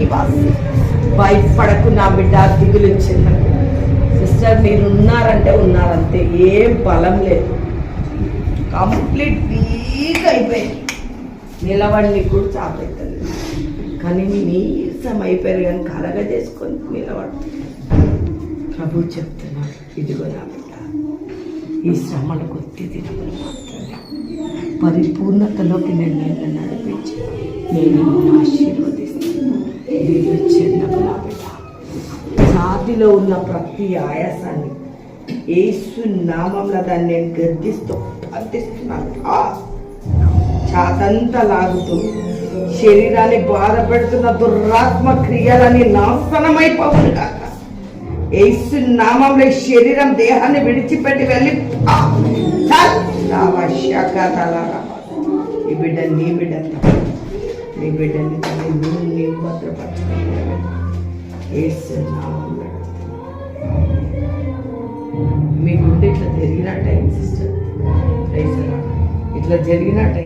నివాసి. భయపడకు నా బిడ్డ, దిగులు చెందకు. సిస్టర్ మీరున్నారంటే ఉన్నారంతే, ఏం బలం లేదు, కంప్లీట్ వీక్ అయిపోయింది. నిలబడి కూడా చాపెట్టలేదు, కానీ నీరసం అయిపోయారు, కానీ కలగ చేసుకొని నిలబడుతుంది. ప్రభు చెప్తున్నాడు, ఇదిగో నా బిడ్డ, ఈ శ్రమలకు కొద్ది దినములు మాత్రమే, పరిపూర్ణతలోకి నేను నిన్ను నడిపించి నేను నిన్ను ఆశీర్వదిస్తాను. దిగులు చెందకు నా బిడ్డ. ఛాతీలో ఉన్న ప్రతి ఆయాసాన్ని యేసు నామంలో దాన్ని నేను గద్దిస్తూ ప్రార్థిస్తున్నాను. ఛాతంతా లాగుతూ శరీరాన్ని బాధ పెడుతున్న దురాత్మ క్రియలని నాశనమైపోవును కాక. యేసు నామంలో ఈ శరీరం దేహాన్ని విడిచిపెట్టి వెళ్ళి ఈ బిడ్డ నీ బిడ్డ, నీ బిడ్డని నీవు భద్రపరచుకుంటావు. యేసు నామంలో మీ గుండె ఇట్లా జరిగినట్టు సిస్టర్, ఇట్లా జరిగినట్టు